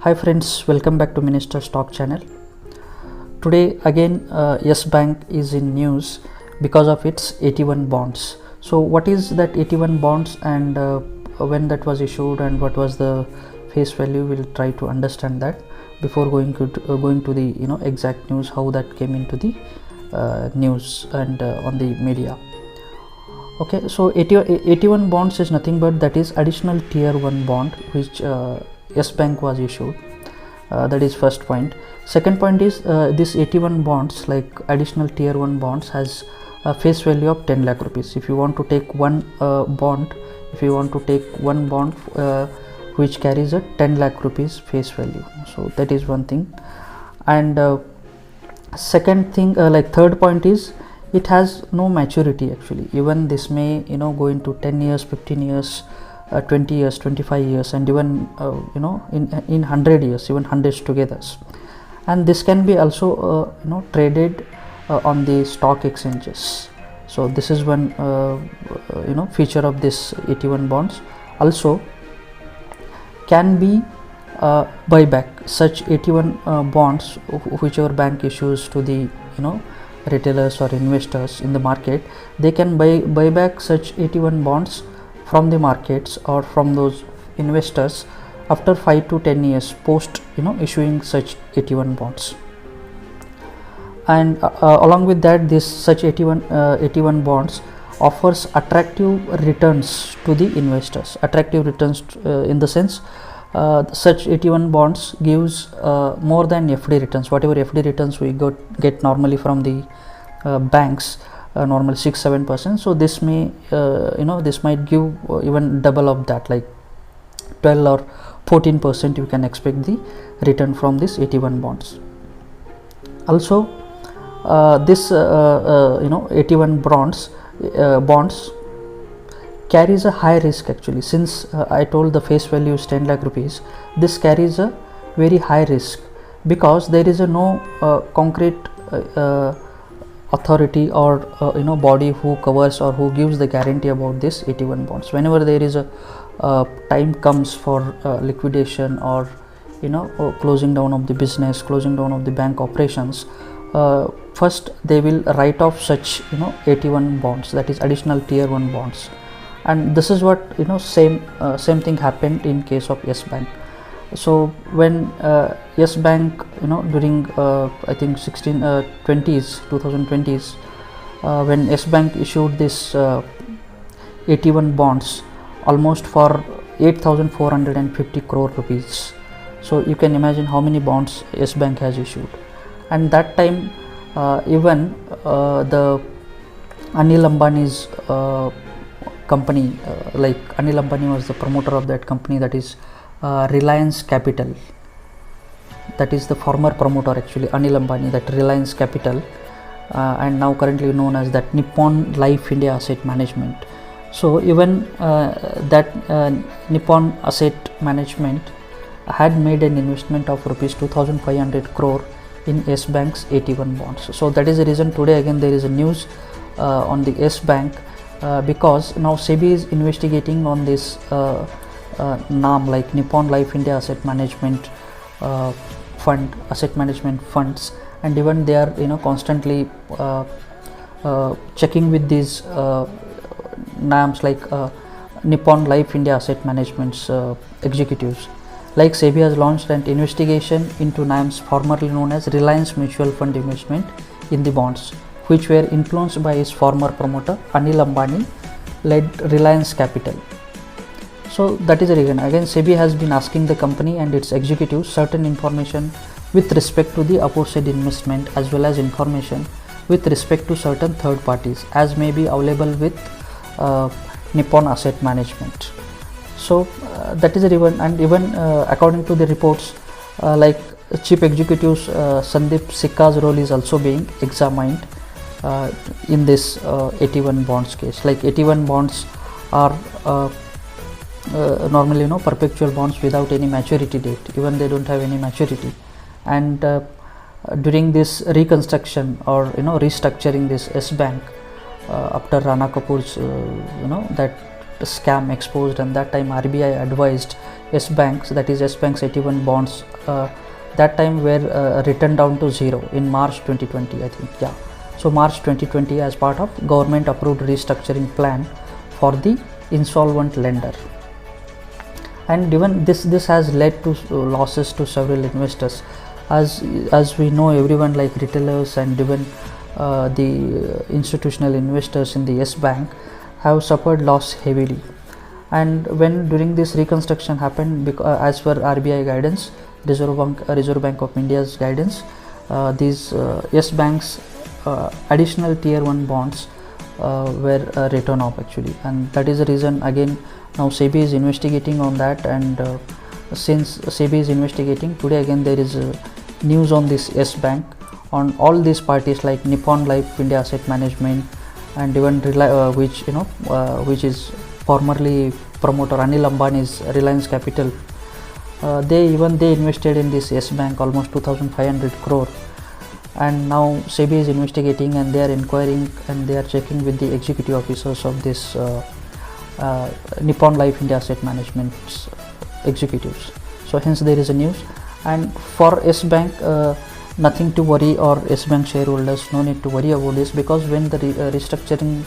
Hi friends, welcome back to Minister Stock channel. Today again Yes Bank is in news because of its AT1 bonds. So what is that AT1 bonds and when that was issued and what was the face value? We'll try to understand that before going to the exact news, how that came into the news and on the media. Okay, so AT1 bonds is nothing but that is additional tier 1 bond which Yes Bank was issued. That is first point. Second point is this AT1 bonds, like additional tier 1 bonds, has a face value of 10 lakh rupees. If you want to take one bond, which carries a 10 lakh rupees face value, so that is one thing. And second thing, like third point is it has no maturity actually. Even this may go into 10 years, 15 years, 20 years, 25 years, and even in 100 years, even hundreds together. And this can be also traded on the stock exchanges. So this is one feature of this AT1 bonds. Also can be buyback. Such AT1 bonds, whichever bank issues to the retailers or investors in the market, they can buy back such AT1 bonds from the markets or from those investors after 5 to 10 years post issuing such AT1 bonds. And along with that, this such AT1 bonds offers attractive returns to the investors. Attractive returns in the sense such AT1 bonds gives more than FD returns. Whatever FD returns we get normally from the banks, normally 6-7%. so this may this might give even double of that, like 12 or 14% you can expect the return from this AT1 bonds. Also this AT1 bonds carries a high risk actually. Since I told the face value is 10 lakh rupees, this carries a very high risk because there is a no concrete authority or body who covers or who gives the guarantee about this AT1 bonds. Whenever there is a time comes for liquidation or closing down of the business, closing down of the bank operations, first they will write off such AT1 bonds, that is additional tier 1 bonds. And this is what same thing happened in case of Yes Bank. So when Yes Bank during I think 2020s when Yes Bank issued this AT1 bonds almost for 8,450 crore rupees. So you can imagine how many bonds Yes Bank has issued. And that time even the Anil Ambani's company, like Anil Ambani was the promoter of that company, that is Reliance Capital. That is the former promoter actually, Anil Ambani, that Reliance Capital, and now currently known as that Nippon Life India Asset Management. So even that Nippon Asset Management had made an investment of rupees 2,500 crore in Yes Bank's AT1 bonds. So that is the reason today again there is a news on the Yes Bank because now SEBI is investigating on this NAM, like Nippon Life India Asset Management Fund, asset management funds, and even they are constantly checking with these NAMs, like Nippon Life India Asset Management's executives. Like SEBI has launched an investigation into NAMs formerly known as Reliance Mutual Fund Investment in the bonds, which were influenced by his former promoter Anil Ambani led Reliance Capital. So that is the reason again SEBI has been asking the company and its executives certain information with respect to the aforesaid investment, as well as information with respect to certain third parties as may be available with Nippon Asset Management. So that is the reason. And even according to the reports, like chief executives Sandeep Sikka's role is also being examined in this AT1 bonds case. Like AT1 bonds are normally perpetual bonds without any maturity date. Even they don't have any maturity. And during this reconstruction or restructuring this Yes Bank after Rana Kapoor's that scam exposed, and that time RBI advised yes banks, that is yes banks AT1 bonds, that time were written down to zero in March 2020, I think. Yeah, so March 2020, as part of government approved restructuring plan for the insolvent lender. And even this has led to losses to several investors, as we know, everyone like retailers and even the institutional investors in the yes bank have suffered loss heavily. And when during this reconstruction happened, as per RBI guidance, Reserve Bank of India's guidance, these yes banks additional tier 1 bonds were written off actually, and that is the reason again now SEBI is investigating on that. And since SEBI is investigating, today again there is news on this yes bank, on all these parties like Nippon Life India Asset Management, and even which is formerly promoter Anil Ambani's Reliance Capital. They invested in this yes bank almost 2,500 crore, and now SEBI is investigating, and they are inquiring, and they are checking with the executive officers of this Nippon Life India Asset Management's executives. So hence there is a news. And for yes bank, nothing to worry, or yes bank shareholders, no need to worry about this, because when the restructuring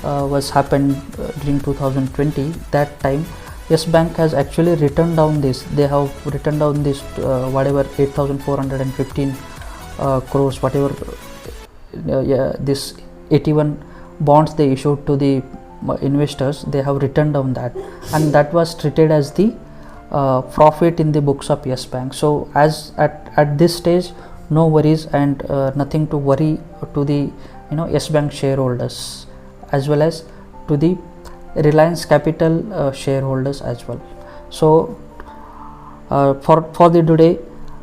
was happened during 2020, that time yes bank has actually written down this, they have written down this whatever 8,415 crores, whatever this AT1 bonds they issued to the investors, they have written down that, and that was treated as the profit in the books of yes bank. So as at this stage, no worries, and nothing to worry to the yes bank shareholders, as well as to the Reliance Capital shareholders as well. So for the today,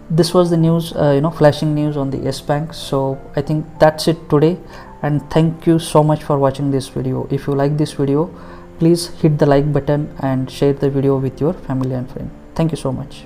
this was the news, flashing news on the yes bank. So I think that's it today, and thank you so much for watching this video. If you like this video, please hit the like button and share the video with your family and friends. Thank you so much.